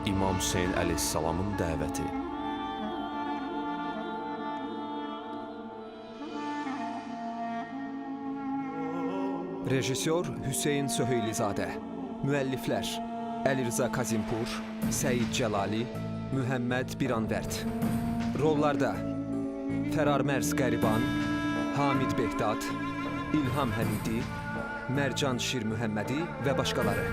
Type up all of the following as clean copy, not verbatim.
İmam Hüseyin əleyhissalamın dəvəti. Rejissor Hüseyin Söheylizadə. Müəlliflər Əli Rza Kazimpur, Səid Cəlali, Mühəmməd Biranvərd. Rollarda Fərar Mərz Qəriban, Hamid Behdad, İlham Həmidi, Mərcan Şir Mühəmmədi və başqaları.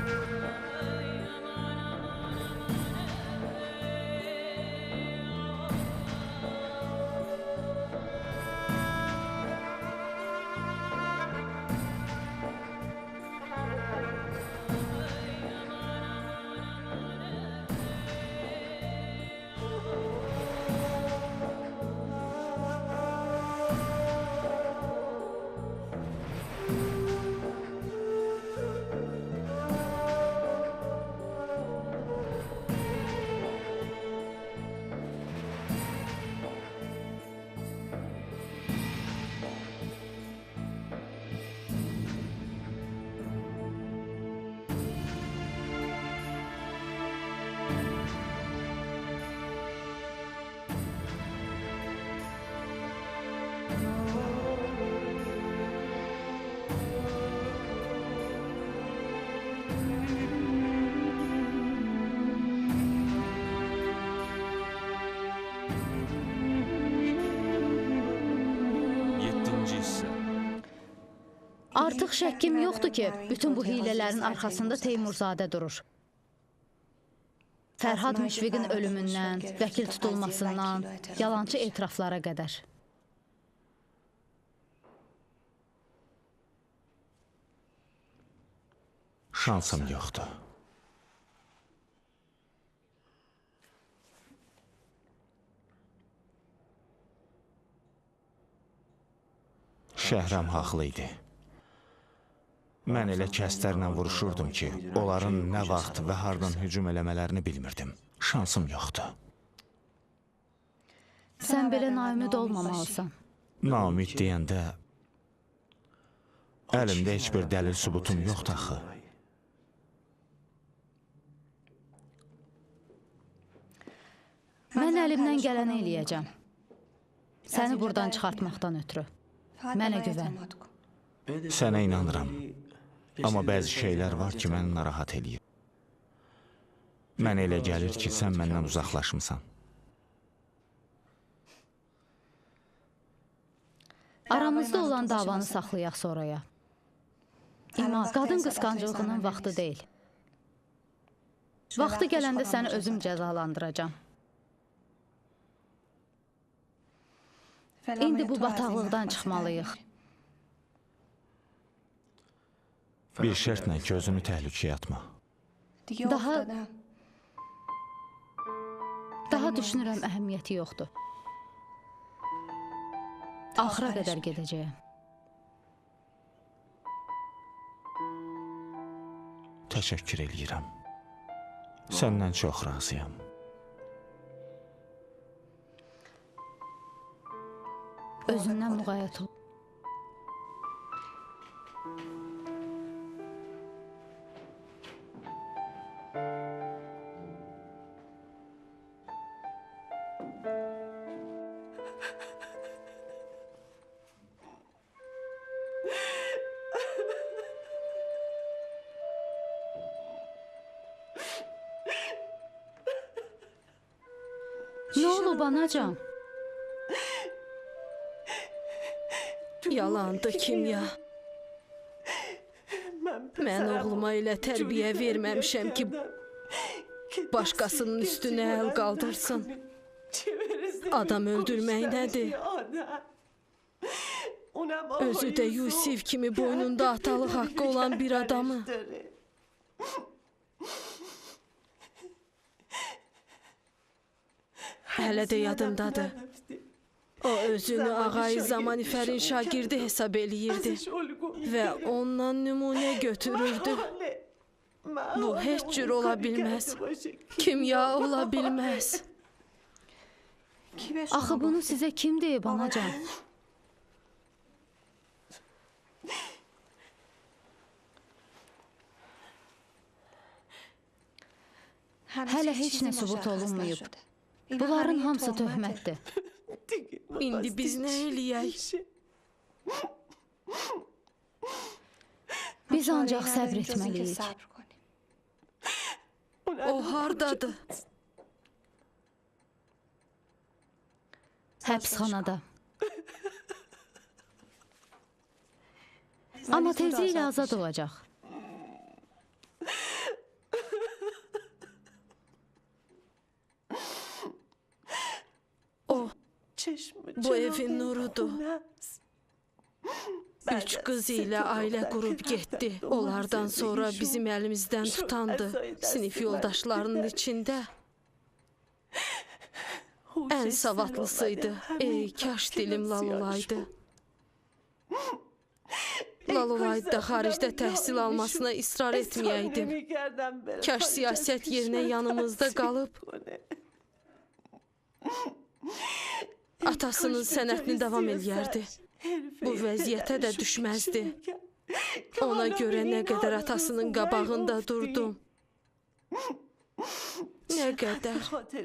Artıq şəkkim yoxdur ki, bütün bu hilələrin arxasında Teymurzadə durur. Fərhad Müşfiqin ölümündən, vəkil tutulmasından, yalançı etiraflara qədər. Şansım yoxdur. Şəhrəm haqlı idi. Mən elə kəslərlə vuruşurdum ki, onların nə vaxt və hardan hücum eləmələrini bilmirdim. Şansım yoxdur. Sən belə naümid olmamalısan. Naümid deyəndə əlimdə heç bir dəlil sübutum yoxdur axı. Mən əlimdən gələni eləyəcəm. Səni buradan çıxartmaqdan ötürü. Mənə güvən. Sənə inanıram. Amma bəzi şeylər var ki, məni narahat eləyir. Mənə elə gəlir ki, sən məndən uzaqlaşmısan. Aramızda olan davanı saxlayaq sonraya. İma, qadın qısqancılığının vaxtı deyil. Vaxtı gələndə səni özüm cəzalandıracağam. İndi bu bataqlıqdan çıxmalıyıq. Bir şərtlə ki, özünü təhlükəyə atma. Daha düşünürəm, əhəmiyyəti yoxdur. Axıra qədər gedəcəyəm. Təşəkkür eləyirəm. Səndən çox razıyam. Özündən müğayət ol. Ne olub anacan? Yalandı kimya. Mən oğluma elə tərbiyə verməmişəm ki, başqasının üstünə əl qaldırsın. Adam öldürmək nədir? Özü də Yusif kimi boynunda atalıq haqqı olan bir adamı. Hələ də yadımdadır. O özünü Ağay Zamanifərin şagirdi hesab eləyirdi və ondan nümunə götürürdü. Bu heç cür ola bilməz. Kimya ola bilməz. Axı bunu sizə kim deyib anacan? Hələ heç nə sübut olunmayıb. Bunların hamısı töhmətdir. İndi biz nə eləyək? Biz ancaq səbr etməliyik. O hardadır? Həbsxanada. Amma tezliklə azad olacaq. O, bu evin nurudur. 3 qız ilə ailə qurub getdi. Onlardan sonra bizim əlimizdən tutandı. Sinif yoldaşlarının içində ən savatlısıydı. Ey, kaş dilim lal olaydı. Lal olaydı da xaricdə təhsil almasına israr etməyəydim. Kaş siyasət yerinə yanımızda qalıb atasının sənətini davam eləyərdi. Bu vəziyyətə də düşməzdi. Ona görə nə qədər atasının qabağında durdum. Nə qədər.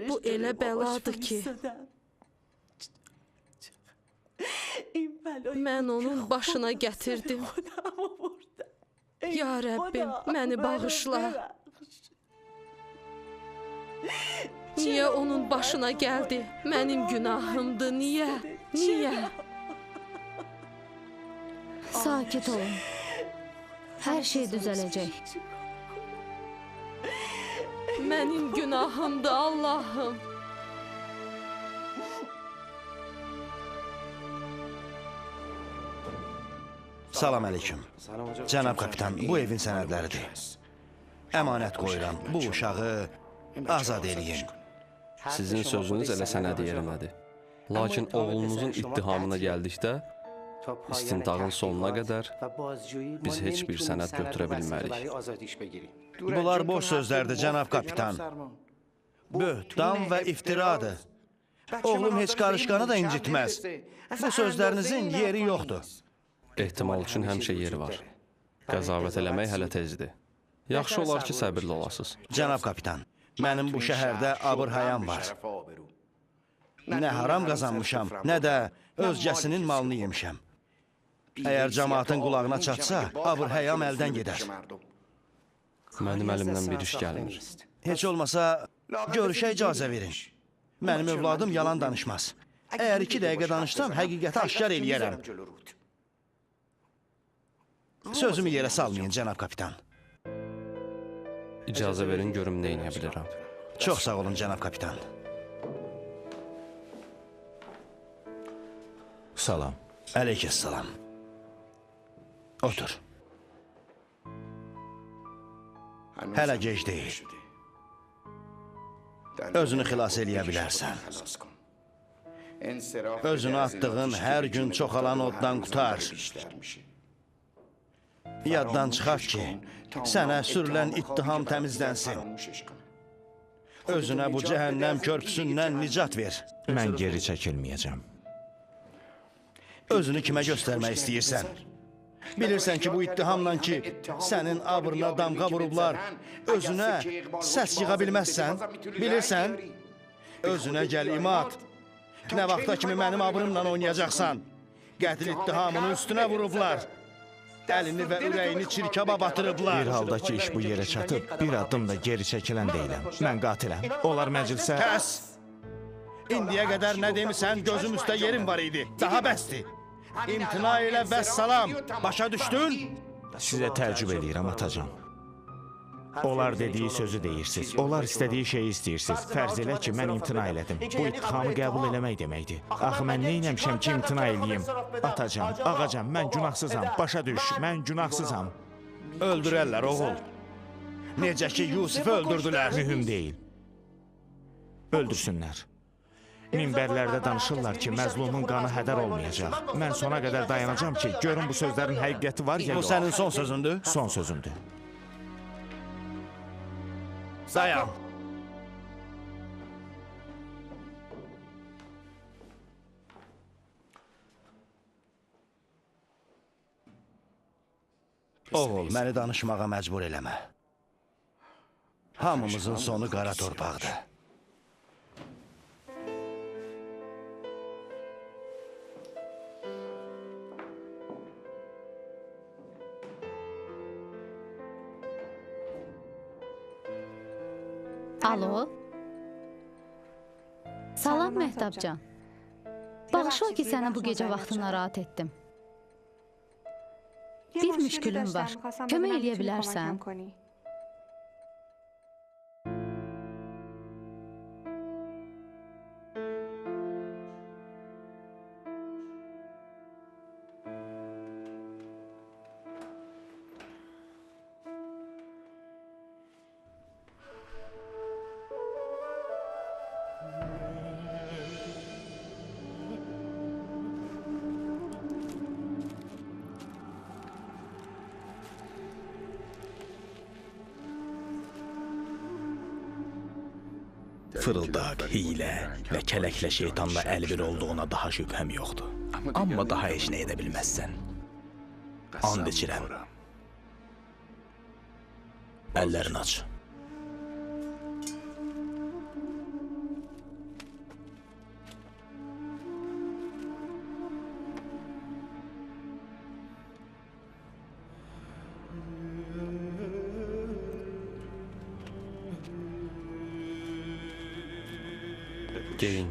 Bu elə bəladır ki, mən onun başına gətirdim. Ya Rəbbim, məni bağışla. Niyə onun başına gəldi? Mənim günahımdır, niyə? Niyə? Sakit olun. Hər şey düzələcək. Mənim günahımdır, Allahım. Salam əleyküm. Cənab kapitan, bu evin sənədləridir. Əmanət qoyuram, bu uşağı azad eləyin. Sizin sözünüz elə sənədi yerindədir. Lakin oğlunuzun ittihamına gəldikdə, istintaqın sonuna qədər biz heç bir sənəd götürə bilmərik. Bunlar boş sözlərdir, cənab kapitan. Böhtan və iftiradır. Oğlum heç qarışqanı da incitməz. Bu sözlərinizin yeri yoxdur. Ehtimal üçün həmişə yeri var. Qəzavət eləmək hələ tezdir. Yaxşı olar ki, səbirli olasınız. Cənab kapitan, mənim bu şəhərdə abır-hayam var. Nə haram qazanmışam, nə də özgəsinin malını yemişəm. Əgər cəmaatın qulağına çatsa, abır-həyam əldən gedər. Mənim əlimdən bir iş gəlmir. Heç olmasa görüşə icazə verin. Mənim övladım yalan danışmaz. Əgər 2 dəqiqə danışsam, həqiqəti aşkar eləyərəm. Sözümü yerə salmayın, cənab kapitan. İcazə verin, görüm nə eləyə bilirəm. Çox sağ olun, cənab kapitan. Salam. Əleykəssalam. Otur. Hələ gec deyil. Özünü xilas eləyə bilərsən. Özünü atdığın hər gün çoxalan oddan qutar. Yaddan çıxar ki, sənə sürülən ittiham təmizlənsin. Özünə bu cəhənnəm körpüsündən nicat ver. Mən geri çəkilməyəcəm. Özünü kimə göstərmək istəyirsən? Bilirsən ki, bu ittihamla ki, sənin abrına damğa vurublar, özünə səs yığa bilməzsən? Bilirsən? Özünə gəl imat. Nə vaxta kimi mənim abrımla oynayacaqsan? Qətl ittihamını üstünə vurublar. Əlini və ürəyini çirkaba batırıblar. Bir halda ki, iş bu yerə çatıb, bir addım da geri çəkilən deyiləm. Mən qatiləm. Onlar məclisə... Kəs! İndiyə qədər nə demisən, gözüm üstə yerim var idi. Daha bəsdir. İmtina ilə vəssalam. Başa düşdün? Sizə təəccüb edirəm, atacan. Onlar dediyi sözü deyirsiniz. Onlar istədiyi şeyi istəyirsiniz. Fərz elə ki, mən imtina elədim. Bu ittihamı qəbul eləmək deməkdir. Axı mən neynəmişəm ki, imtina eləyim? Atacan, ağacan, mən günahsızam. Başa düş, mən günahsızam. Öldürərlər, oğul. Necə ki, Yusifi öldürdülər. Mühüm deyil. Öldürsünlər. Minbərlərdə danışırlar ki, məzlumun qanı hədər olmayacaq. Mən sona qədər dayanacam ki, görün bu sözlərin həqiqəti var ya yox. Bu sənin son sözündür? Son sözümdür. Dayan. Oğul, məni danışmağa məcbur eləmə. Hamımızın sonu qara torpaqdır. Alo? Salam Məhtabcan. Bağışla ki, səni bu gecə vaxtı narahat etdim. Bir müşkülüm var. Kömək eləyə bilərsən? Fırıldaq, hiylə və kələklə şeytanla əlbir olduğuna daha şübhəm yoxdur. Amma daha heç nə edə bilməzsən. And içirəm. Əllərini aç. Geyin.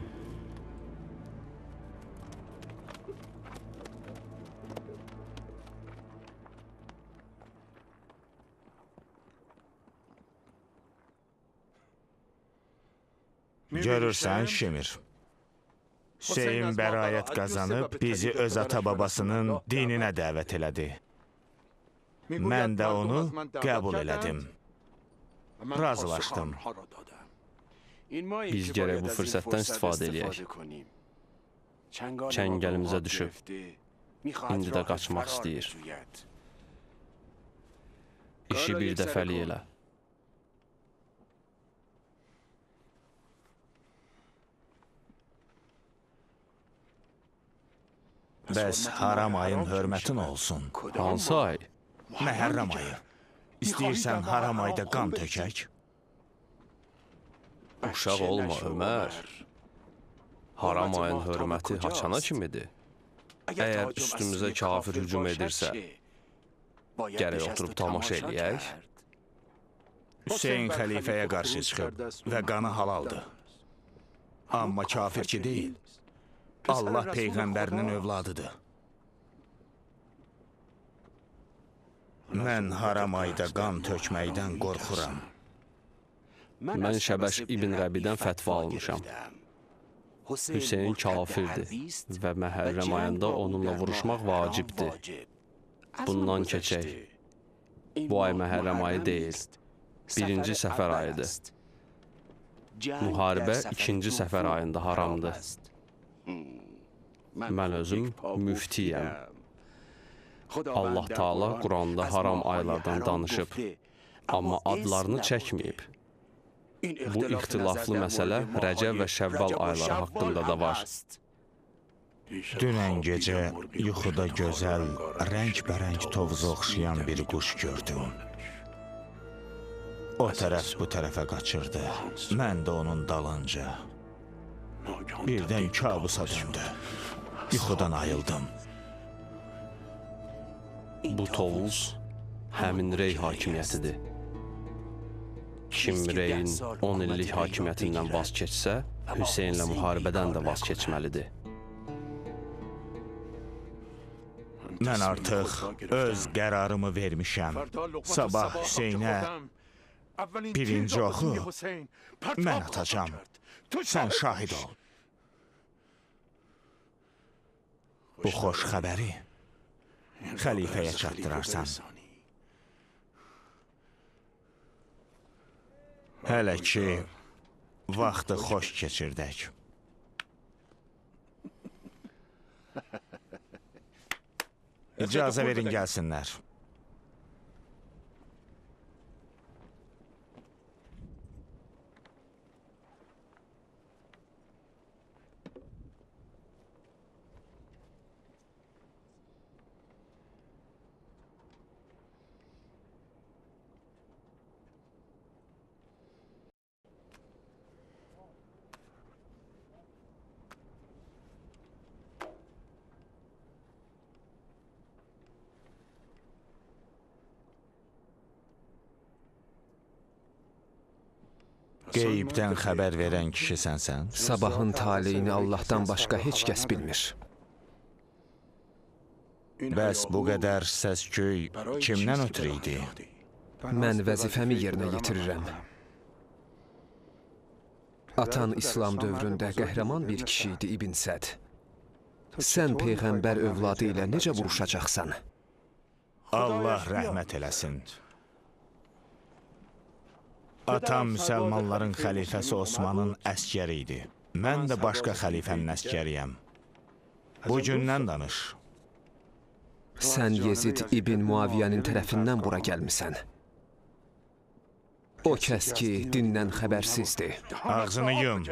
Görürsən, Şimir. Hüseyin bərayət qazanıb bizi öz ata-babasının dininə dəvət elədi. Mən də onu qəbul elədim. Razılaşdım. Biz gərək bu fürsətdən istifadə eləyək. Çəngəlimizə düşüb. İndi də qaçmaq istəyir. İşi bir dəfəlik elə. Bəs haram ayın hörmətin olsun. Hansı ay? Məhərrəm ayı. İstəyirsən haram ayda qan tökək? Uşaq olma, Ömər. Haram ayın hörməti haçana kimidir? Əgər üstümüzə kafir hücum edirsə, gərək oturub tamaşa eləyək. Hüseyin xəlifəyə qarşı çıxıb və qanı halaldır. Amma kafirçi deyil. Allah Peyğəmbərinin övladıdır. Mən haram ayda qan tökməkdən qorxuram. Mən Şəbəş İbn Rəbidən fətva almışam. Hüseyin kafirdir və Məhərrəm ayında onunla vuruşmaq vacibdir. Bundan keçək. Bu ay Məhərrəm ayı deyil. Birinci səfər ayıdır. Müharibə ikinci səfər ayında haramdır. Mən özüm müftiyəm. Allah Taala Quranda haram aylardan danışıb, amma adlarını çəkməyib. Bu ixtilaflı məsələ Rəcəb və Şəvval ayları haqqında da var. Dünən gecə yuxuda gözəl, rəngbərəng tovuza oxşayan bir quş gördüm. O tərəf bu tərəfə qaçırdı. Mən də onun dalınca. Birdən kabusa döndü. Yuxudan ayıldım. Bu tovuz həmin Rey hakimiyyətidir. Kim Reyin 10 illik hakimiyyətindən vaz keçsə, Hüseynlə müharibədən də vaz keçməlidir. Mən artıq öz qərarımı vermişəm. Sabah Hüseynə birinci oxu mən atacam. Sən şahid ol. Bu xoş xəbəri xəlifəyə çatdırarsan. Hələ ki, vaxtı xoş keçirdək. İcazə verin gəlsinlər. Qeybdən xəbər verən kişi sənsən? Sabahın taleyini Allahdan başqa heç kəs bilmir. Bəs bu qədər səs-küy kimdən ötürü idi? Mən vəzifəmi yerinə yetirirəm. Atan İslam dövründə qəhrəman bir kişi idi İbn Səd. Sən Peyğəmbər övladı ilə necə vuruşacaqsan? Allah rəhmət eləsin. Atam müsəlmanların xəlifəsi Osmanın əskəri idi. Mən də başqa xəlifənin əskəriyəm. Bu gündən danış. Sən Yezid İbn Muaviyyənin tərəfindən bura gəlmisən. O kəs ki, dindən xəbərsizdir. Ağzını yum.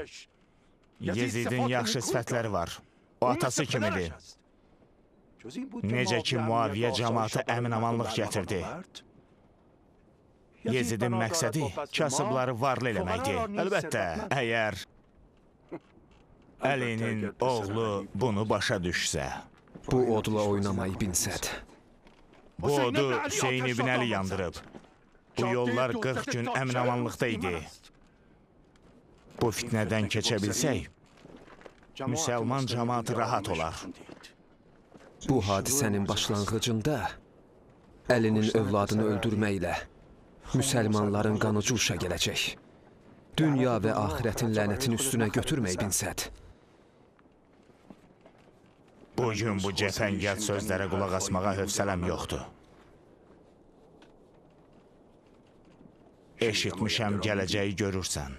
Yezidin yaxşı sifətləri var. O atası kimidir. Necə ki, Muaviyyə cəmaata əmin-amanlıq gətirdi. Yezidin məqsədi kasıbları varlı eləməkdir. Əlbəttə, əgər Əlinin oğlu bunu başa düşsə. Bu odla oynama İbn Səd. Bu odu Hüseyin İbn Əli yandırıb. Bu yollar 40 gün əmin-amanlıqda idi. Bu fitnədən keçə bilsək, müsəlman cəmaatı rahat olar. Bu hadisənin başlanğıcında Əlinin övladını öldürməklə müsəlmanların qanı cuşa gələcək. Dünya və axirətin lənətin üstünə götürmə İbn Səd. Bugün bu cəfəngiyat sözlərə qulaq asmağa hövsələm yoxdur. Eşitmişəm gələcəyi görürsən.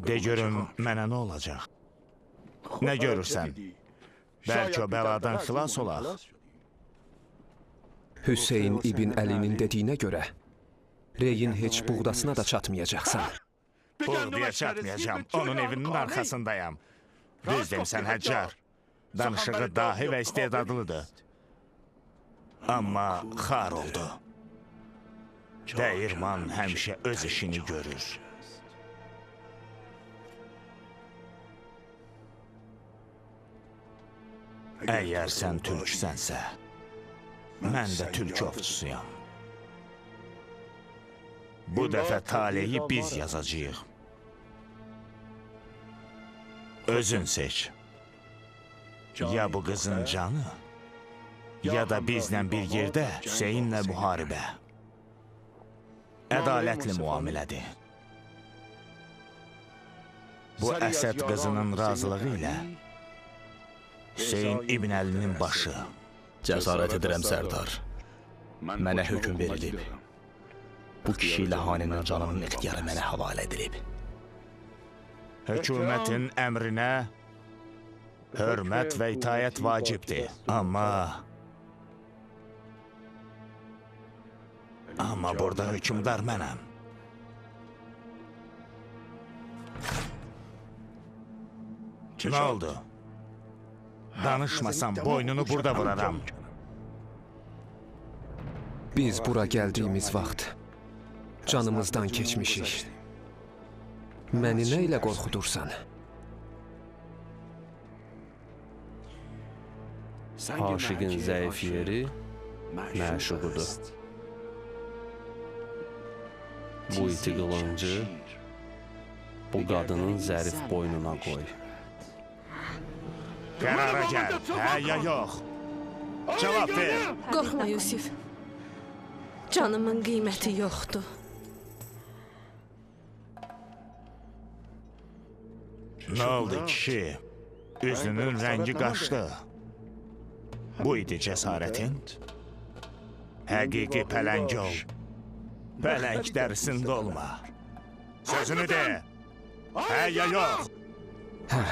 De görüm, mənə nə olacaq? Nə görürsən? Bəlkə o bəladan xilas olaq. Hüseyin İbn Əlinin dediyinə görə, reyin heç buğdasına da çatmayacaqsan. Buğdaya çatmayacam, onun evinin arxasındayam. Düz demişsən, Həccar. Danışığı dahi və istedadlıdır. Amma xar oldu. Dəyirman həmişə öz işini görür. Əgər sən türksənsə, mən də türk ovçusuyam. Bu dəfə taleyi biz yazacağıq. Özün seç. Ya bu qızın canı, ya da bizlə bir yerdə Hüseyinlə müharibə. Ədalətli müamilədir. Bu Əsəd qızının razılığı ilə Hüseyin İbn Əlinin başı. Cəsarət edirəm, Sərdar. Mənə hökm verilib. Bu kişi ilə haninin canının ixtiyarı mənə havalə edilib. Hökumətin əmrinə hörmət və itayət vacibdir. Amma burada hökmdar mənəm. Nə oldu? Danışmasam boynunu burada vuraram. Biz bura gəldiyimiz vaxt canımızdan keçmişik. Məni nə ilə qorxudursan? Aşıqın zəif yeri məşuqudur. Bu iti qılıncı bu qadının zərif boynuna qoy. Qərara gəl, hə ya yox? Cavab ver. Qorxma Yusif. Canımın qiyməti yoxdur. Nə oldu kişi? Üzünün rəngi qaçdı. Bu idi cəsarətin. Həqiqi pələng ol. Pələng dərisində olma. Sözünü de. Hə ya yox? Hə.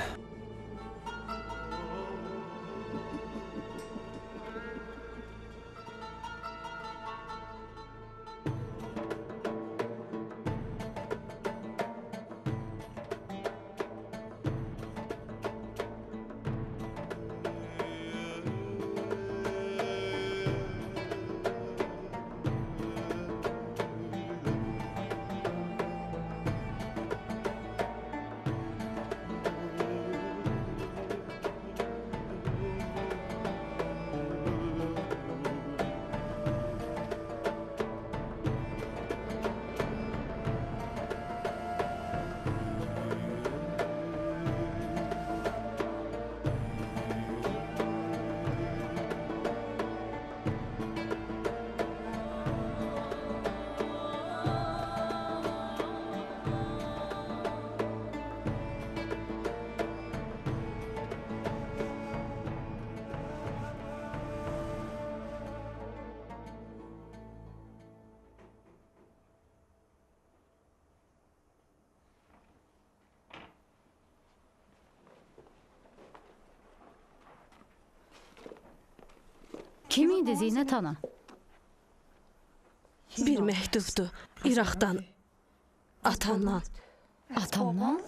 Kim idi Zinət ana? Bir məktubdur İraqdan, atandan. Atamdan?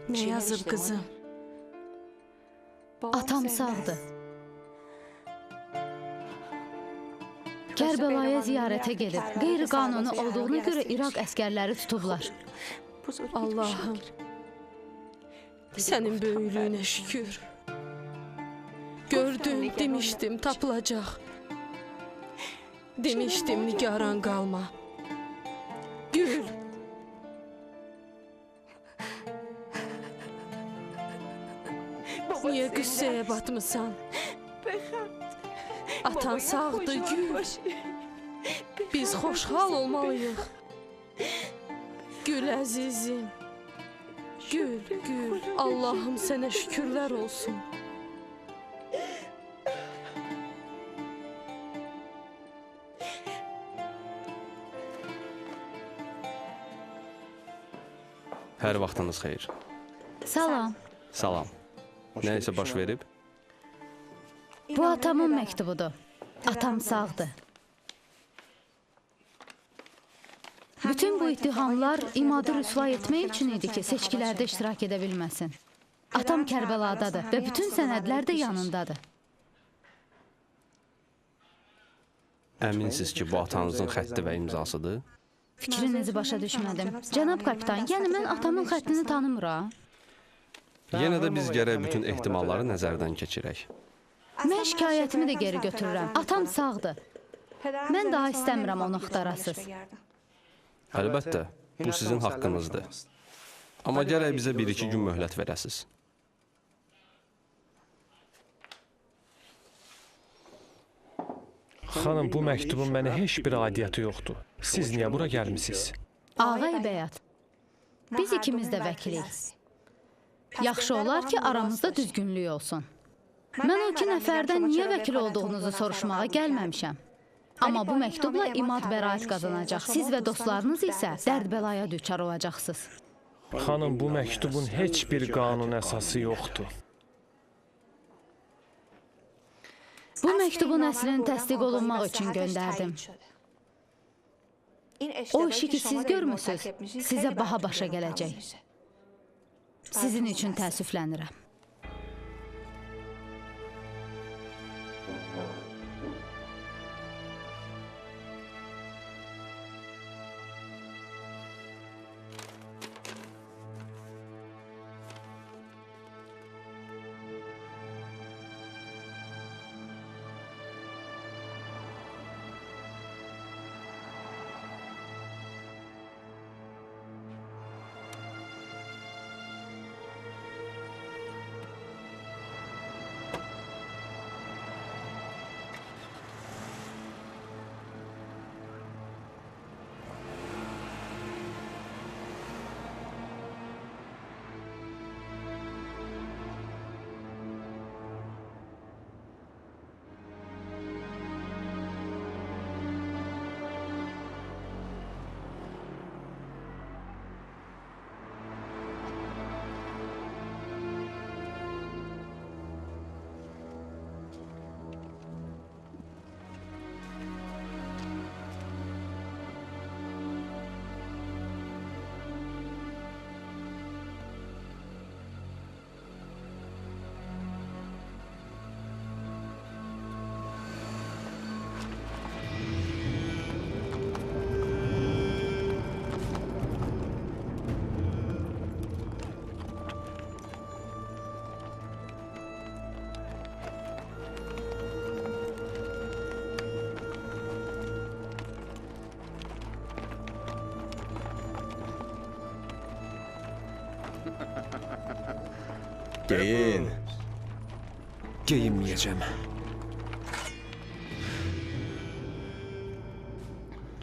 Nə yazıb qızım? Atam sağdır. Kərbəlaya ziyarətə gedib. Qeyri-qanuni olduğuna görə İraq əskərləri tutublar. Allahım, sənin böyüklüyünə şükür. Gördüm, demişdim, tapılacaq. Demişdim, nigaran qalma. Gül. Niyə qüssəyə batmısan? Atan sağdır, Gül. Biz xoşhal olmalıyıq. Gül əzizim. Gül, Gül. Allahım sənə şükürlər olsun. Hər vaxtınız xeyir. Salam. Salam. Nə isə baş verib? Bu atamın məktubudur. Atam sağdır. Bütün bu ittihamlar imadı rüsva etmək üçün idi ki, seçkilərdə iştirak edə bilməsin. Atam Kərbəladadır və bütün sənədlər də yanındadır. Əminsiz ki, bu atanızın xətti və imzasıdır? Fikrinizi başa düşmədim. Cənab kapitan, yəni mən atamın xəttini tanımıram. Yenə də biz gərək bütün ehtimalları nəzərdən keçirək. Mən şikayətimi də geri götürürəm. Atam sağdır. Mən daha istəmirəm onu axtarasız. Əlbəttə, bu sizin haqqınızdır. Amma gərək bizə 1-2 gün möhlət verəsiz. Xanım, bu məktubun mənə heç bir aidiyyəti yoxdur. Siz niyə bura gəlmisiniz? Ağay bəyat, biz ikimiz də vəkilik. Yaxşı olar ki, aramızda düzgünlük olsun. Mən o 2 nəfərdən niyə vəkil olduğunuzu soruşmağa gəlməmişəm. Amma bu məktubla imad bəraət qazanacaq. Siz və dostlarınız isə dərd-bəlaya düçar olacaqsınız. Xanım, bu məktubun heç bir qanun əsası yoxdur. Bu məktubun əslini təsdiq olunmaq üçün göndərdim. O işi ki, siz görmüsünüz, sizə baha başa gələcək. Sizin üçün təəssüflənirəm. Geyin. Geyinməyəcəm.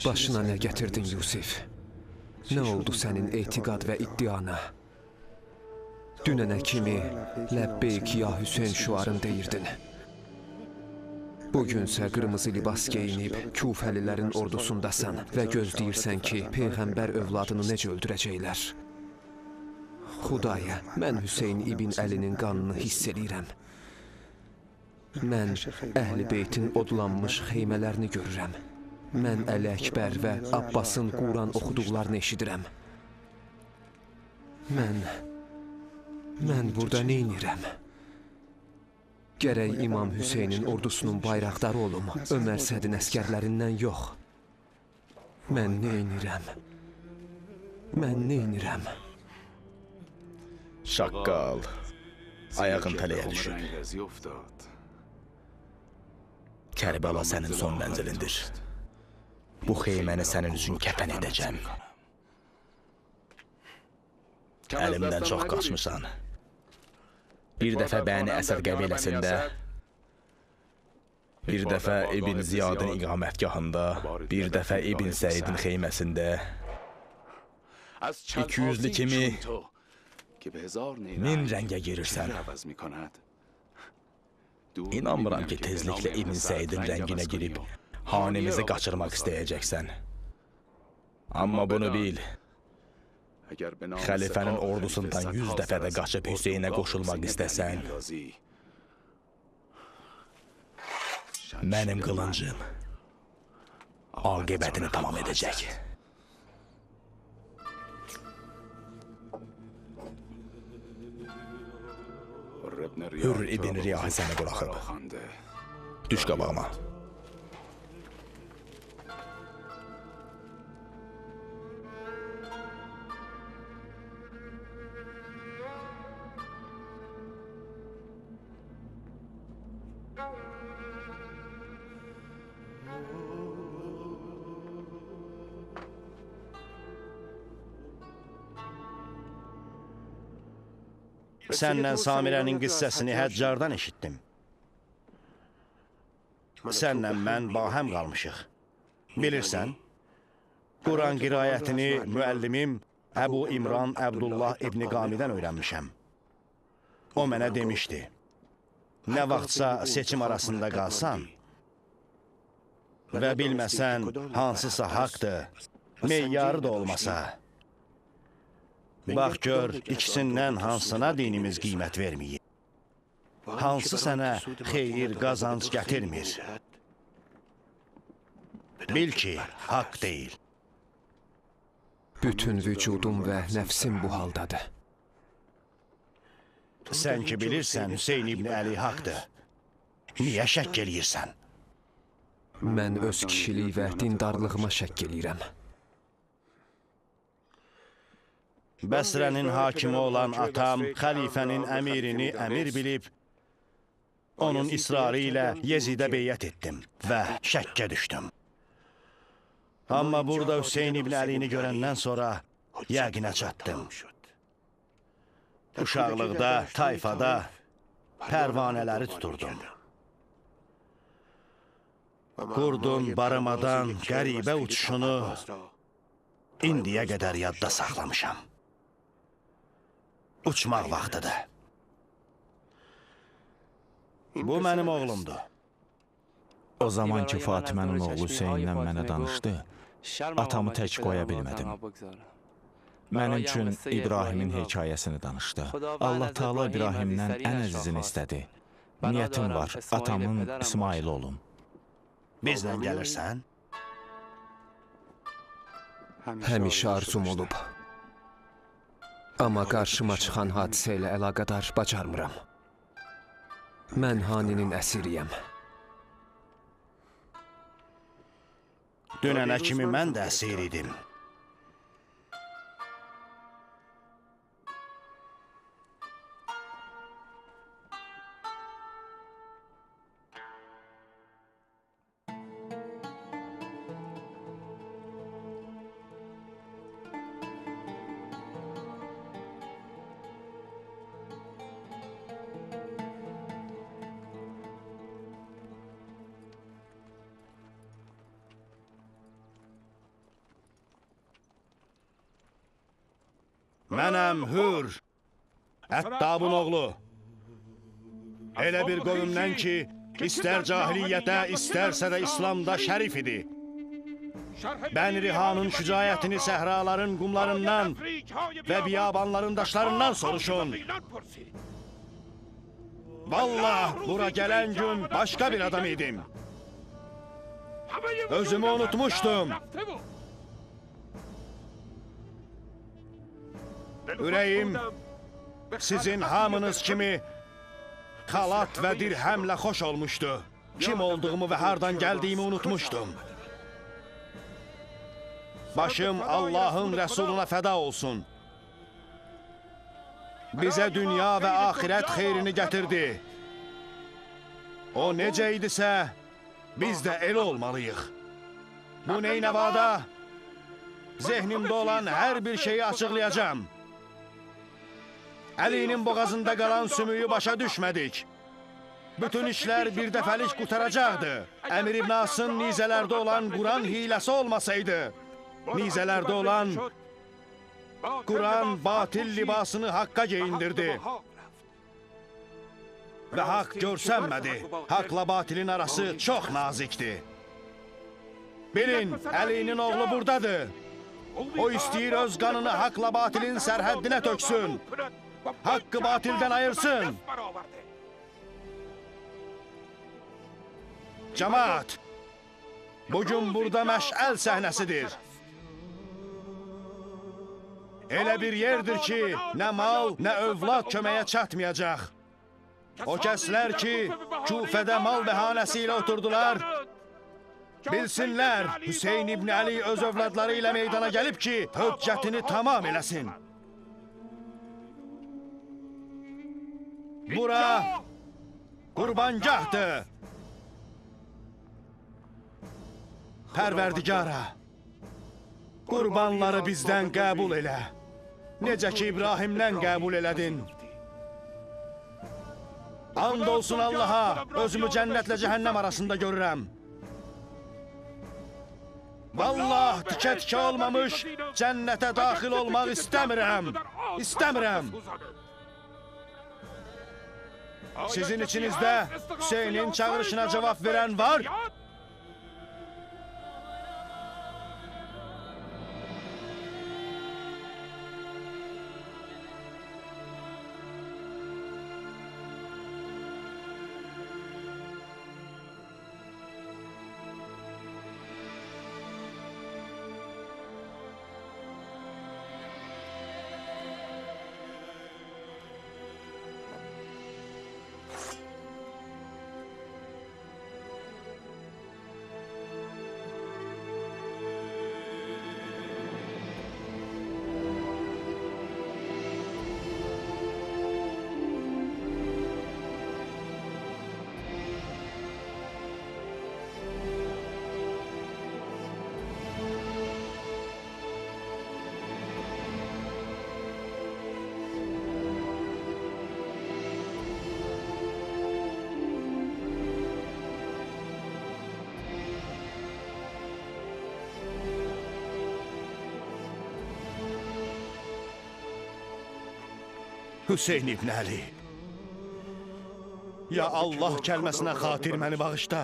Başına nə gətirdin, Yusif? Nə oldu sənin etiqad və iddiana? Dünənə kimi Ləbbeyk ya Hüseyn şüarın deyirdin. Bugünsə qırmızı libas geyinib Kufəlilərin ordusundasan və gözləyirsən ki, Peyğəmbər övladını necə öldürəcəklər. Xudaya, mən Hüseyn ibn Əlinin qanını hiss edirəm. Mən Əhl-i Beytin odlanmış xeymələrini görürəm. Mən Əli Əkbər və Abbasın Quran oxuduqlarını eşidirəm. Mən burada neynirəm? Gərək İmam Hüseynin ordusunun bayraqdarı olum, Ömər Sədin əskərlərindən yox. Mən neynirəm? Şaqqal, ayağın tələyə düşüb. Kərbəla sənin son mənzilindir. Bu xeyməni sənin üçün kəfən edəcəm. Əlimdən çox qaçmışsan. Bir dəfə Bəni Əsəd qəbiləsində, bir dəfə İbn Ziyadın iqamətgahında, bir dəfə İbn Səidin xeyməsində, 200'lü kimi 1000 rəngə girirsən. İnanmıram ki, tezliklə İbn Səidin rənginə girib, hanemizi qaçırmaq istəyəcəksən. Amma bunu bil, xəlifənin ordusundan 100 dəfə də qaçıb Hüseynə qoşulmaq istəsən, mənim qılıncım aqibətini tamam edəcək. Hürr ibn Riyahi səni buraxıb. Düş qabağıma. Səndən Samirənin qissəsini Həccardan eşitdim. Sənlə mən bahəm qalmışıq. Bilirsən, Quran qirayətini müəllimim Əbu İmran Əbdullah İbn Qamidən öyrənmişəm. O mənə demişdi, nə vaxtsa seçim arasında qalsan və bilməsən hansısa haqdır, meyyarı da olmasa, bax gör, ikisindən hansına dinimiz qiymət verməyir. Hansı sənə xeyir, qazanc gətirmir. Bil ki, haqq deyil. Bütün vücudum və nəfsim bu haldadır. Sən ki bilirsən, Hüseyn ibn Əli haqdır. Niyə şəkk eləyirsən? Mən öz kişilik və dindarlığıma şəkk eləyirəm. Bəsrənin hakimi olan atam, xəlifənin əmirini əmir bilib, onun israrı ilə Yezidə beyyət etdim və şəkkə düşdüm. Amma burada Hüseyn ibn Əlini görəndən sonra yəqinə çatdım. Uşaqlıqda, tayfada pərvanələri tuturdum. Qurdun barımadan qəribə uçuşunu indiyə qədər yadda saxlamışam. Uçmaq vaxtıdır. Bu mənim oğlumdur. O zaman ki, Fatimənin oğlu Hüseynlə mənə danışdı, atamı tək qoya bilmədim. Mənim üçün İbrahimin hekayəsini danışdı. Allah Teala İbrahimdən ən əzizini istədi. Niyyətim var, atamın İsmail olum. Bizlə gəlirsən? Həmişə arzum olub. Amma qarşıma çıxan hadisə ilə əlaqədar bacarmıram. Mən Haninin əsiriyəm. Dünənə kimi mən də əsir idim. Mənəm Hür, Əttabın oğlu. Elə bir qövmdən ki, istər cahiliyyətə, istərsə də İslamda şərif idi. Bəni Rihanın şücayətini səhraların qumlarından və biyabanların daşlarından soruşun. Vallah, bura gələn gün başqa bir adam idim. Özümü unutmuşdum. Ürəyim sizin hamınız kimi xalat və dirhəmlə xoş olmuşdu. Kim olduğumu və hardan gəldiyimi unutmuşdum. Başım Allahın Rəsuluna fəda olsun. Bizə dünya və axirət xeyrini gətirdi. O necə idisə, biz də elə olmalıyıq. Bu Neynəvada zehnimdə olan hər bir şeyi açıqlayacağım. Əlinin boğazında qalan sümüyü başa düşmədik. Bütün işlər bir dəfəlik qutaracaqdı. Əmir İbn Asın nizələrdə olan Quran hiləsi olmasaydı, nizələrdə olan Quran batil libasını haqqa geyindirdi. Və haqq görsənmədi. Haqla batilin arası çox nazikdir. Bilin, Əlinin oğlu buradadır. O istəyir öz qanını haqla batilin sərhəddinə töksün. Haqqı batildən ayırsın. Cəmaat, bugün burada məşəl səhnəsidir. Elə bir yerdir ki, nə mal, nə övlad köməyə çatmayacaq. O kəslər ki, Küfədə mal bəhanəsi ilə oturdular, bilsinlər, Hüseyin İbn Əli öz övladları ilə meydana gəlib ki, höccətini tamam eləsin. Bura qurbangahdır. Pərverdigara, qurbanları bizdən qəbul elə. Necə ki, İbrahimdən qəbul elədin. And olsun Allaha, özümü cənnətlə cəhənnəm arasında görürəm. Vallah, tikə-tikə olmamış cənnətə daxil olmaq istəmirəm. İstəmirəm. Sizin içinizdə Hüseynin çağırışına cavab verən var? Hüseyin İbn Əli. Ya Allah kəlməsinə xatir məni bağışla,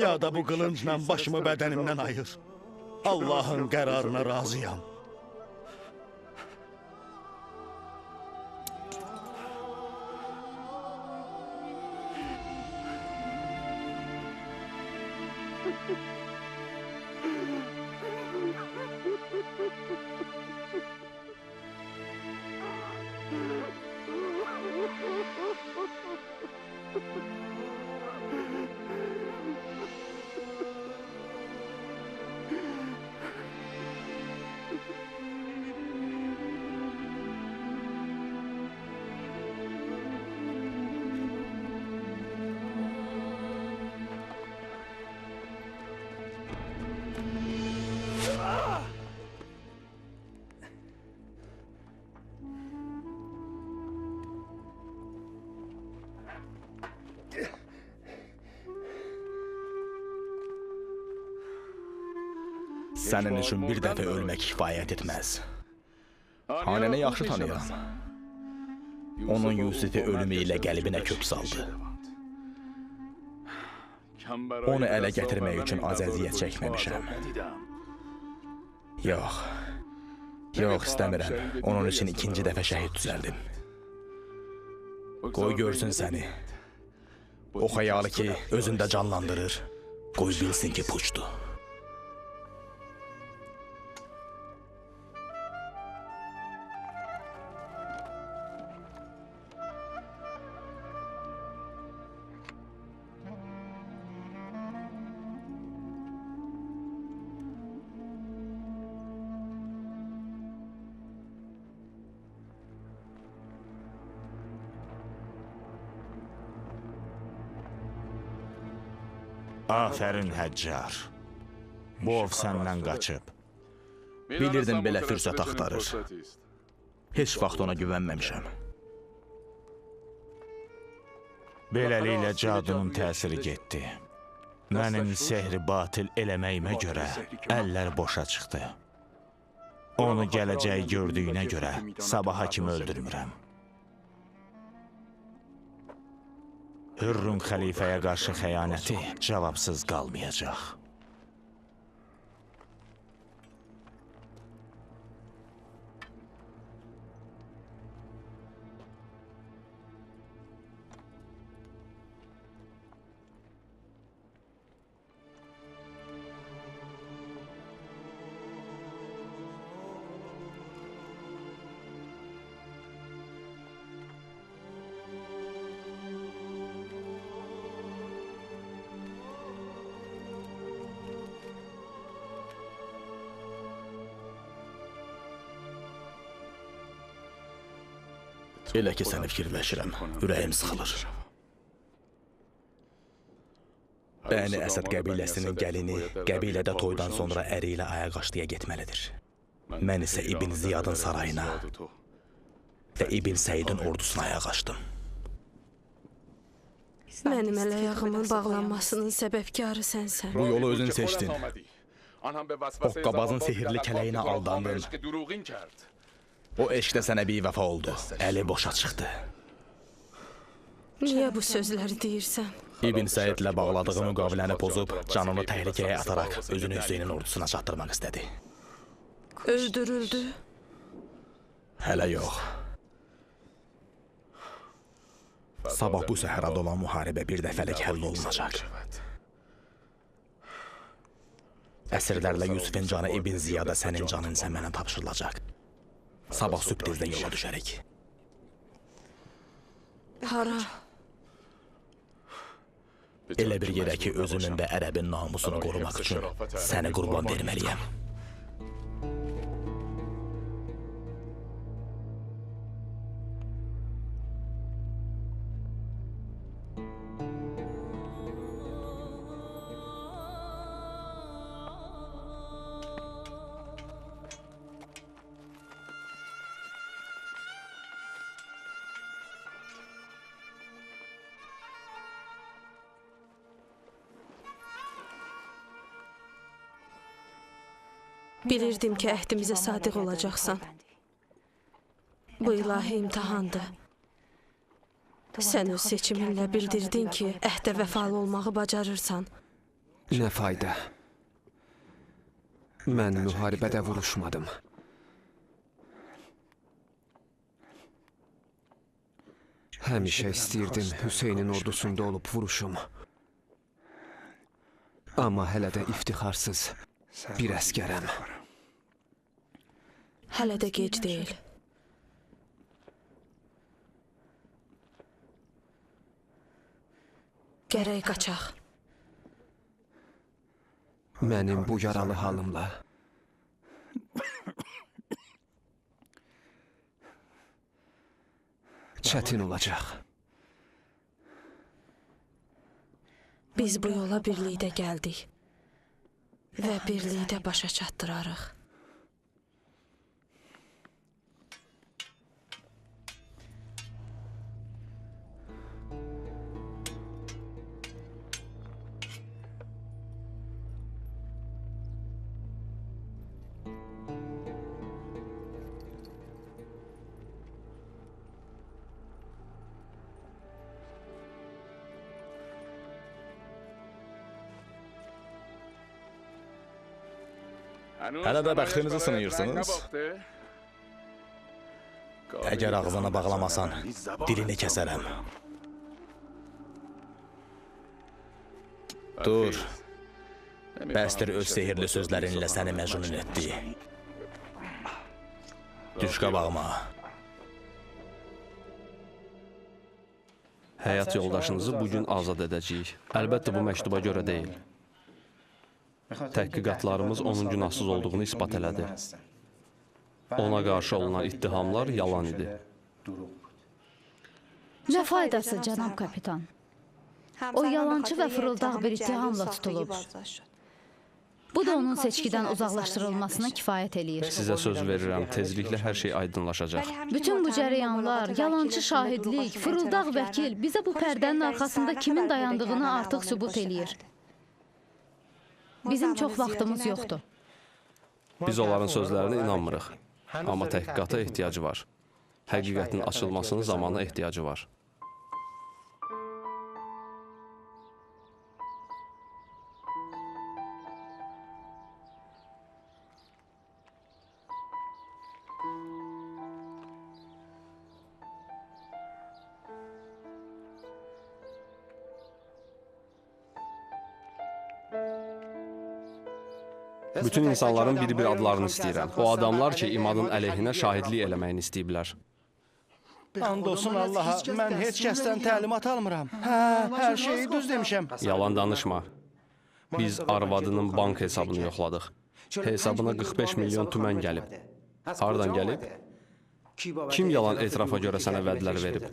ya da bu qılıncla başımı bədənimdən ayır. Allahın qərarına razıyam. Sənin üçün bir dəfə ölmək kifayət etməz. Hanəni yaxşı tanıyıram. Onun Yusifi ölümü ilə qəlbinə kök saldı. Onu ələ gətirmək üçün az əziyyət çəkməmişəm. Yox, istəmirəm. Onun üçün ikinci dəfə şəhid düzəldim. Qoy görsün səni. O xəyalı ki, özündə canlandırır. Qoy bilsin ki, puçdur. Afərin Həccar. Bu ov səndən qaçıb. Bilirdim belə fürsət axtarır. Heç vaxt ona güvənməmişəm. Beləliklə cadunun təsiri getdi. Mənim sehri batil eləməyimə görə əllər boşa çıxdı. Onu gələcəyi gördüyünə görə sabaha kimi öldürmürəm. Hürrüm xəlifəyə qarşı xəyanəti cavabsız qalmayacaq. Elə ki, səni fikirləşirəm, ürəyim sıxılır. Bəni Əsəd qəbiləsinin gəlini qəbilədə toydan sonra əri ilə ayaqaşlıya getməlidir. Mən isə İbn Ziyadın sarayına və İbn Səidin ordusuna ayaqaşdım. Mənim əl-ayağımın bağlanmasının səbəbkarı sənsən. Bu yolu özün seçdin. Hoqqabazın sehirli kələyinə aldandın. O eşqdə sənə bir vəfa oldu. Əli boşa çıxdı. Niyə bu sözləri deyirsən? İbn Səidlə bağladığı müqaviləni pozub, canını təhlükəyə ataraq özünü Hüseynin ordusuna çatdırmaq istədi. Öldürüldü. Hələ yox. Sabah bu səhrada olan müharibə bir dəfəlik həll olunacaq. Əsrlərlə Yusufin canı İbn Ziyada, sənin canın isə mənə tapşırılacaq. Sabah sübh tezdən yola düşərik. Hara? Elə bir yerə ki, özümün və ərəbin namusunu qorumaq üçün səni qurban verməliyəm. Bilirdim ki, əhdimizə sadiq olacaqsan. Bu ilahi imtahandır. Sən öz seçiminlə bildirdin ki, əhdə vəfalı olmağı bacarırsan. Nə fayda? Mən müharibədə vuruşmadım. Həmişə istəyirdim Hüseynin ordusunda olub vuruşum. Amma hələ də iftixarsız bir əsgərəm. Hələ də gec deyil. Gərək qaçaq. Mənim bu yaralı halımla çətin olacaq. Biz bu yola birlikdə gəldik və birlikdə başa çatdırarıq. Hələ də bəxtinizi sınayırsınız? Əgər ağzını bağlamasan, dilini kəsərəm. Dur. Bəsdir öz sehirli sözlərinlə səni məcnun etdi. Düş qabağıma. Həyat yoldaşınızı bugün azad edəcəyik. Əlbəttə bu məktuba görə deyil. Təhqiqatlarımız onun günahsız olduğunu isbat elədi. Ona qarşı olunan ittihamlar yalan idi. Nə faydası, cənab kapitan? O yalancı və fırıldaq bir ittihamla tutulub. Bu da onun seçkidən uzaqlaşdırılmasına kifayət eləyir. Sizə söz verirəm, tezliklə hər şey aydınlaşacaq. Bütün bu cərəyanlar, yalancı şahidlik, fırıldaq vəkil bizə bu pərdənin arxasında kimin dayandığını artıq sübut eləyir. Bizim çox vaxtımız yoxdur. Biz onların sözlərinə inanmırıq. Amma təhqiqata ehtiyacı var. Həqiqətin açılmasının zamana ehtiyacı var. Bütün insanların bir-bir adlarını istəyirəm. O adamlar ki, İmadın əleyhinə şahidlik eləməyini istəyiblər. And olsun Allaha, mən heç kəsdən təlimat almıram. Hə, hər şeyi düz demişəm. Yalan danışma. Biz arvadının bank hesabını yoxladıq. Hesabına 45 milyon tümən gəlib. Hardan gəlib? Kim yalan etirafa görə sənə vədlər verib?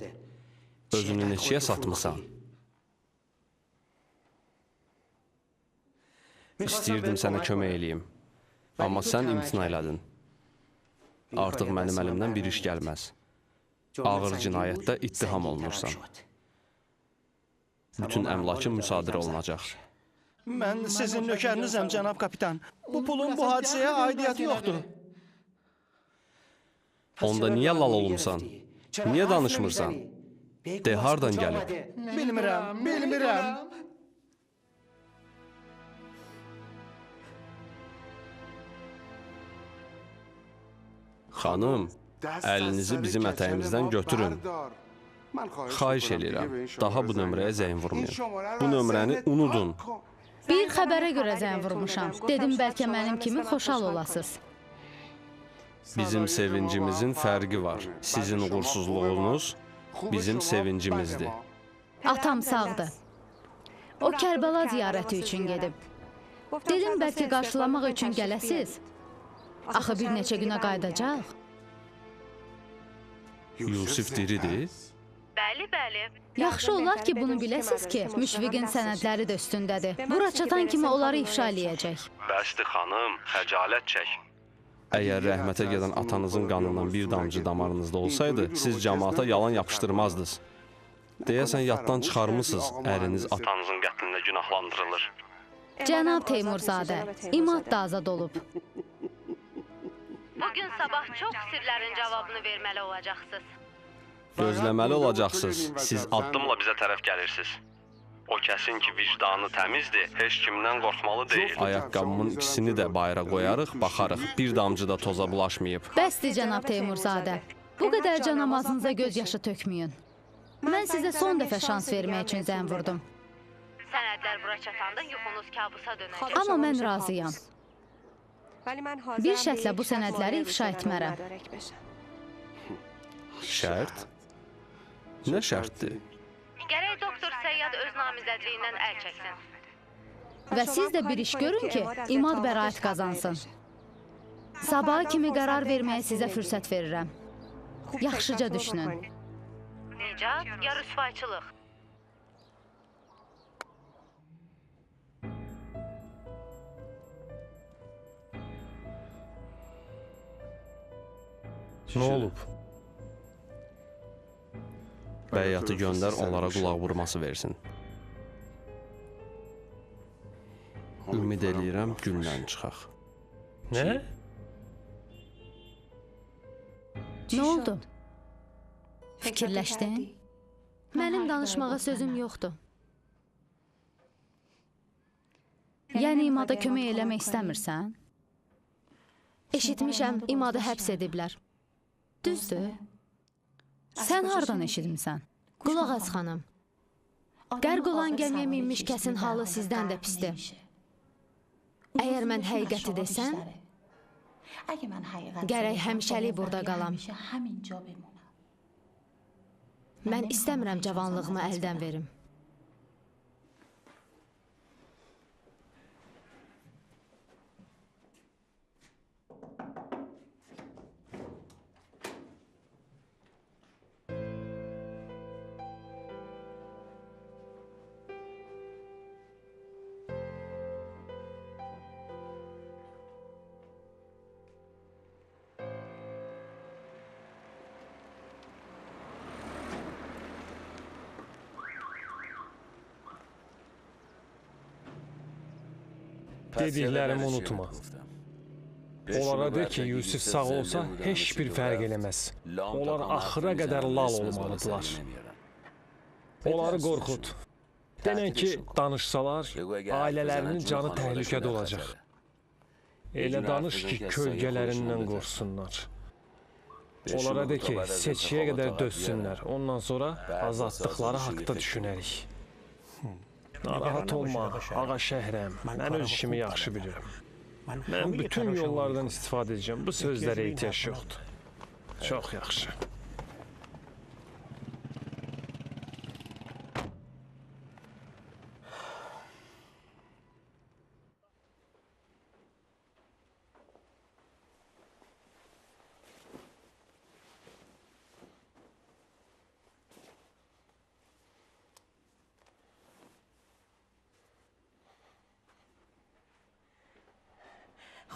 Özünü neçəyə satmısan? İstəyirdim sənə kömək eləyim. Amma sən imtina elədin. Artıq mənim əlimdən bir iş gəlməz. Ağır cinayətdə ittiham olunursan. Bütün əmlakın müsadirə olunacaq. Mən sizin nökərinizəm, cənab kapitan. Bu pulun bu hadisəyə aidiyyəti yoxdur. Onda niyə lal olumsan? Niyə danışmırsan? De, hardan gəlib? Bilmirəm. Xanım, əlinizi bizim ətəyimizdən götürün. Xahiş eləyirəm, daha bu nömrəyə zəng vurmayın. Bu nömrəni unudun. Bir xəbərə görə zəng vurmuşam. Dedim, bəlkə mənim kimi xoşal olasınız. Bizim sevincimizin fərqi var. Sizin uğursuzluğunuz bizim sevincimizdir. Atam sağdır. O Kərbəla ziyarəti üçün gedib. Dedim, bəlkə qarşılamaq üçün gələsiz. Axı bir neçə günə qayıdacaq. Yusif diridir. Bəli. Yaxşı olar ki, bunu biləsiz ki, Müşfiqin sənədləri də üstündədir. Bura çatan kimi onları ifşa eləyəcək. Bəsdir xanım, xəcalət çək. Əgər rəhmətə gedən atanızın qanından bir damcı damarınızda olsaydı, siz cəmaata yalan yapışdırmazdınız. Deyəsən, yaddan çıxarmısınız, əriniz atanızın qətlində günahlandırılır. Cənab Teymurzadə, İmad da azad olub. Bugün sabah çox sirlərin cavabını verməli olacaqsınız. Gözləməli olacaqsınız. Siz addımla bizə tərəf gəlirsiniz. O kəsin ki, vicdanı təmizdir, heç kimdən qorxmalı deyil. Ayaqqabımın ikisini də bayıra qoyarıq, baxarıq. Bir damcı da toza bulaşmayıb. Bəsdir, cənab Teymurzadə. Bu qədər can namazınıza göz yaşı tökməyin. Mən sizə son dəfə şans vermək üçün zəng vurdum. Sənədlər bura çatanda yuxunuz kabusa dönəcək. Amma mən razıyam. Bir şərtlə bu sənədləri ifşa etmərəm. Şərt? Nə şərtdir? Gərək doktor Səyyad öz namizədliyindən əl çəksin. Və siz də bir iş görün ki, İmad bəraət qazansın. Sabaha kimi qərar verməyə sizə fürsət verirəm. Yaxşıca düşünün. Nicat ya rüsvayçılıq? Nə olub? Bəyyatı göndər, onlara qulaq vurması versin. Ümid eləyirəm, güllə çıxaq. Nə? Nə oldu? Fikirləşdin? Mənim danışmağa sözüm yoxdur. Yəni İmada kömək eləmək istəmirsən? Eşitmişəm, İmadı həbs ediblər. Düzdür? Sən hardan eşitmisən? Qulaq as xanım. Qərq olan gəmiyə minmiş kəsin halı sizdən də pisdir. Əgər mən həqiqəti desəm, gərək həmişəlik burada qalam. Mən istəmirəm cavanlığımı əldən verim. Dediklərimi unutma. Onlara de ki, Yusif sağ olsa heç bir fərq eləməz. Onlar axıra qədər lal olmalıdırlar. Onları qorxut. Denən ki, danışsalar, ailələrinin canı təhlükədə olacaq. Elə danış ki, kölgələrindən qorxsunlar. Onlara de ki, seçkiyə qədər dözsünlər. Ondan sonra azadlıqları haqda düşünərik. Narahat olma, ağa Şəhrəm. Mən öz işimi yaxşı bilirəm. Mən bütün yollardan istifadə edəcəm. Bu sözlərə ehtiyac yoxdur. Çox yaxşı.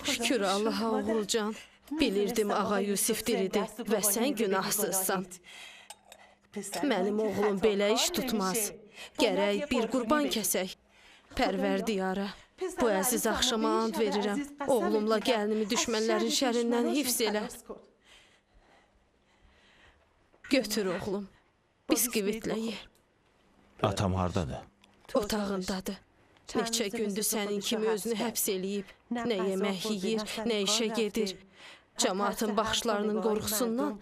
Şükür Allaha oğulcan. Bilirdim ağa Yusif diridir və sən günahsızsan. Mənim oğlum belə iş tutmaz. Gərək bir qurban kəsək. Pərverdiyara, bu əziz axşama and verirəm. Oğlumla gəlinimi düşmənlərin şərindən hifz elə. Götür oğlum, biskvitlə ye. Atam hardadır? Otağındadır. Neçə gündür sənin kimi özünü həbs eləyib. Nə yemək yeyir, nə işə gedir. Cəmaatın baxışlarının qorxusundan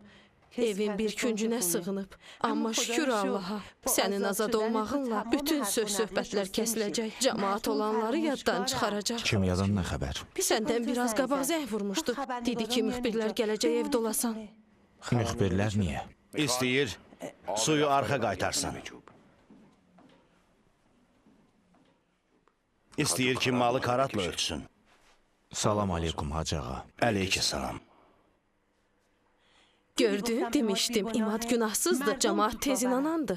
evin bir küncünə sığınıb. Amma şükür Allaha, sənin azad olmağınla bütün söz-söhbətlər kəsiləcək. Cəmaat olanları yaddan çıxaracaq. Kimyadan nə xəbər? Səndən biraz qabaq zəng vurmuşdu. Dedi ki, müxbirlər gələcək, evdə olasan. Müxbirlər niyə? İstəyir, suyu arxa qaytarsın. İstəyir ki, malı karatla ölçsün. Salam aleykum hacı ağa. Əleykə salam. Gördün, demişdim, İmad günahsızdır, cəmaat tez inanandı.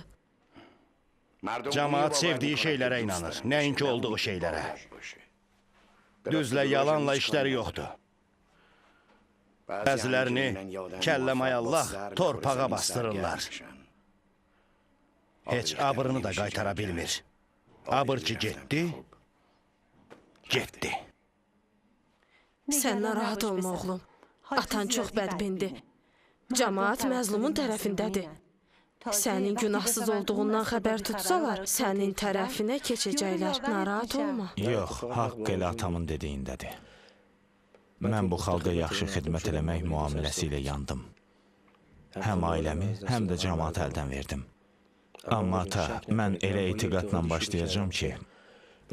Cəmaat sevdiyi şeylərə inanır, nəinki olduğu şeylərə. Düzlə yalanla işləri yoxdur. Bəzilərini kəlləmayallah torpağa bastırırlar. Heç abrını da qaytara bilmir. Abır ki getdi, getdi. Sən narahat olma oğlum. Atan çox bədbindir. Cəmaat məzlumun tərəfindədir. Sənin günahsız olduğundan xəbər tutsalar, sənin tərəfinə keçəcəklər. Narahat olma. Yox, haqq elə atamın dediyindədir. Mən bu xalqa yaxşı xidmət eləmək müamiləsi ilə yandım. Həm ailəmi, həm də cəmaat əldən verdim. Amma ata, mən elə etiqadla başlayacağım ki,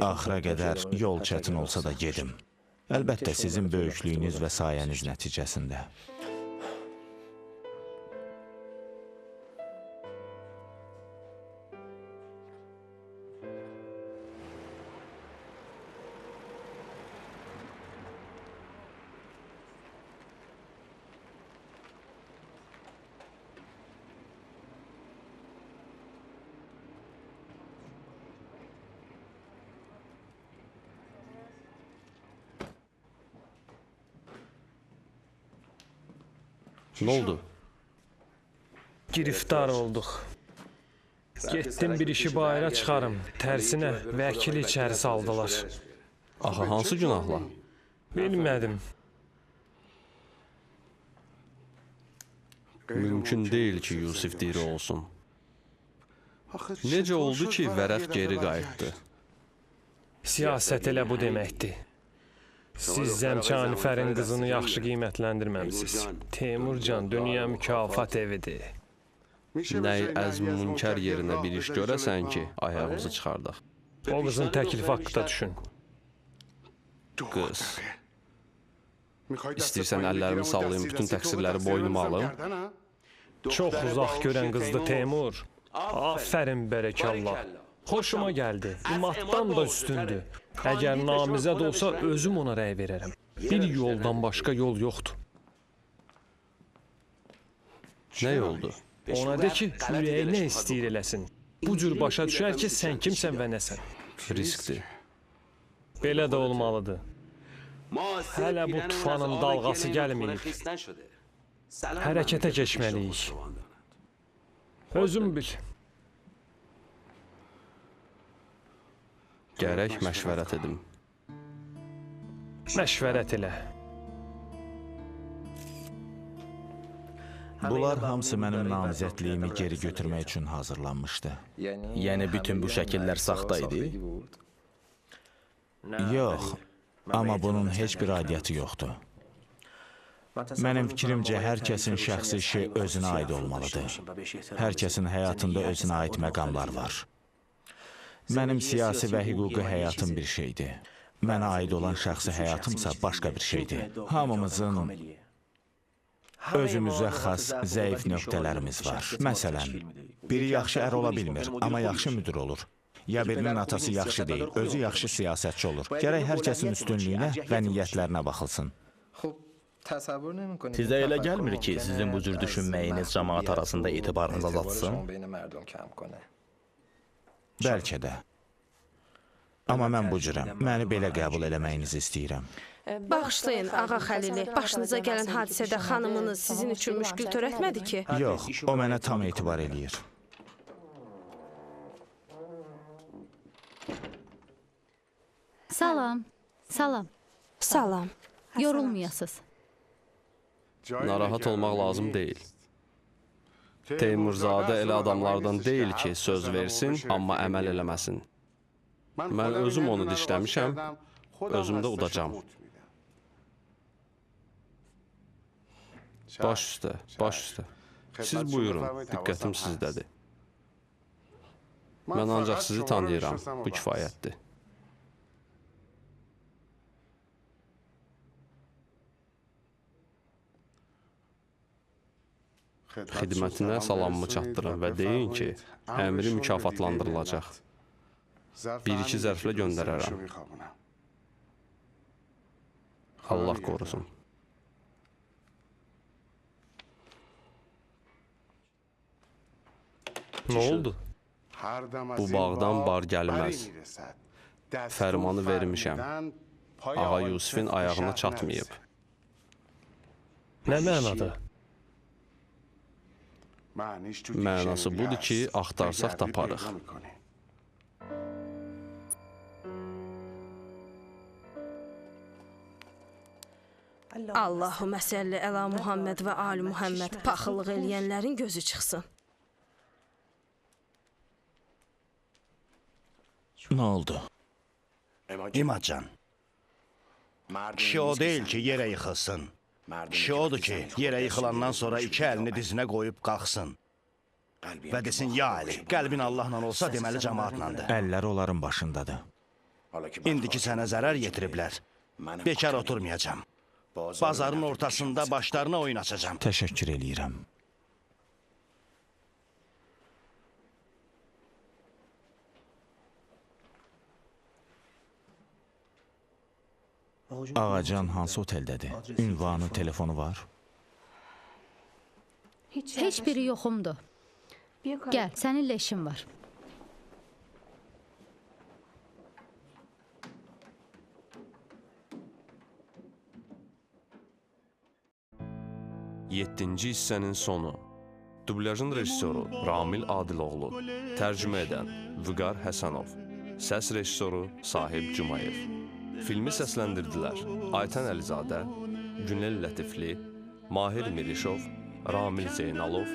axıra qədər yol çətin olsa da gedim. Əlbəttə sizin böyüklüyünüz və sayəniz nəticəsində. Nə oldu? Giriftar olduq. Getdim bir işi bayıra çıxarım. Tərsinə vəkili içəri saldılar. Axı hansı günahla? Bilmədim. Mümkün deyil ki, Yusif diri olsun. Necə oldu ki, vərəq geri qayıtdı? Siyasət elə bu deməkdir. Siz Zəmçanifərin qızını yaxşı qiymətləndirməmisiniz. Teymurcan dünya mükafat evidir. Nəy əzm-münkər yerinə bir iş görəsən ki, ayağımızı çıxardaq. O qızın təklifi haqqında düşün. Qız. İstəyirsən əllərimi sallayım, bütün təqsirləri boynuma alım? Çox uzaq görən qızdı Teymur. Afərin bərəkallah. Xoşuma gəldi. İmaddan da üstündür. Əgər namizəd olsa özüm ona rəy verərəm. Bir yoldan başqa yol yoxdur. Nə yoldu? Ona de ki, ürəyi nə istəyir eləsin. Bu cür başa düşər ki, sən kimsən və nəsən. Riskdir. Belə də olmalıdır. Hələ bu tufanın dalğası gəlməyib. Hərəkətə keçməliyik. Özüm bil. Gərək məşvərət edim. Məşvərət elə. Bunlar hamısı mənim namizədliyimi geri götürmək üçün hazırlanmışdı. Yəni bütün bu şəkillər saxta idi? Yox, amma bunun heç bir aidiyyəti yoxdur. Mənim fikrimcə, hər kəsin şəxsi işi özünə aid olmalıdır. Hər kəsin həyatında özünə aid məqamlar var. Mənim siyasi və hüquqi həyatım bir şeydir. Mənə aid olan şəxsi həyatımsa başqa bir şeydir. Hamımızın özümüzə xas zəif nöqtələrimiz var. Məsələn, biri yaxşı ər ola bilmir, amma yaxşı müdir olur. Ya birinin atası yaxşı deyil, özü yaxşı siyasətçi olur. Gərək hər kəsin üstünlüyünə və niyyətlərinə baxılsın. Sizə elə gəlmir ki, sizin bu cür düşünməyiniz cəmaat arasında etibarınızı azaltsın? Bəlkə də. Amma mən bu cürəm. Məni belə qəbul eləməyinizi istəyirəm. Bağışlayın, Ağa Xəlili. Başınıza gələn hadisədə xanımınız sizin üçün müşkül törətmədi ki? Yox, o mənə tam etibar eləyir. Salam. Salam. Salam. Yorulmayasız. Narahat olmaq lazım deyil. Teymurzadə elə adamlardan deyil ki, söz versin, amma əməl eləməsin. Mən özüm onu dişləmişəm, özüm də udacam. Baş üstə, baş üstə. Siz buyurun, diqqətim sizdədir. Mən ancaq sizi tanıyıram, bu kifayətdir. Xidmətinə salamımı çatdırın və deyin ki, əmri mükafatlandırılacaq. Bir-iki zərflə göndərərəm. Allah qorusun. Nə oldu? Bu bağdan bar gəlməz. Fərmanı vermişəm. Ağa Yusifin ayağına çatmayıb. Nə mənada? Mənası budur ki, axtarsaq taparıq. Allahümə səlli əla Muhammed və Ali Muhammed. Paxıllıq eləyənlərin gözü çıxsın. Nə oldu? İmadcan. Kişi o deyil ki, yerə yıxılsın. Kişi odur ki, yerə yıxılandan sonra iki əlini dizinə qoyub qalxsın. Və desin, ya Əli, qəlbin Allahla olsa deməli cəmaatlandır. Əlləri onların başındadır. İndiki sənə zərər yetiriblər. Bekar oturmayacam. Bazarın ortasında başlarına oyun açacam. Təşəkkür eləyirəm. Ağacan hansı oteldədir? Ünvanı, telefonu var? Heç biri yoxumdur. Gəl, səninlə işim var. Yeddinci hissənin sonu. Dublyajın rejissoru Ramil Adiloğlu. Tərcümə edən Vüqar Həsənov. Səs rejissoru Sahib Cumayev. Filmi səsləndirdilər Aytən Əlizadə, Günel Lətifli, Mahir Mirişov, Ramil Zeynalov,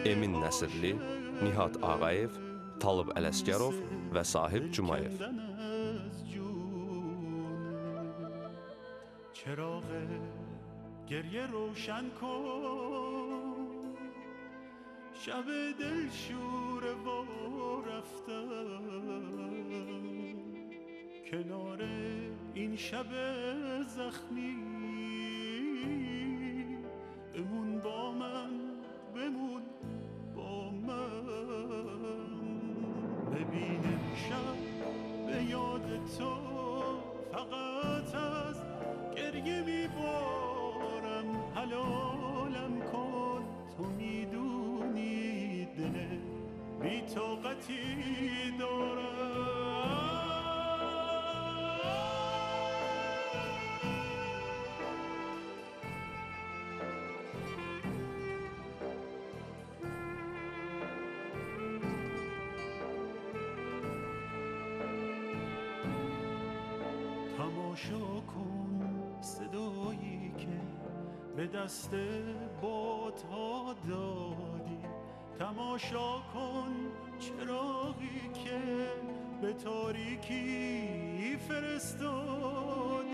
Emin Nəsirli, Nihat Ağayev, Talib Ələsgərov və Sahib Cumayev. چراغ گریه روشن کن، شب دل شوره و رفتم کنار این شب زخمی، بمون با من، بمون با من. ببین شب به یاد تو فقط از گریه میبارم، حلالم کن، تو میدونی دل بی طاقتی دارم. تماشا کن صدایی که به دست بادها دادی، تماشا کن چراغی که به تاریکی فرستادی،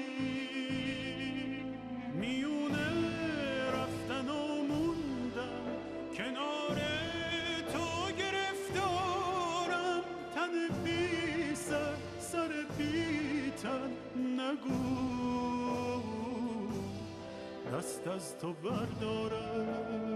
میونه رفتن و موندم کنار تو گرفتارم، تن بی سر بی تن، نگو دست از تو بردارم.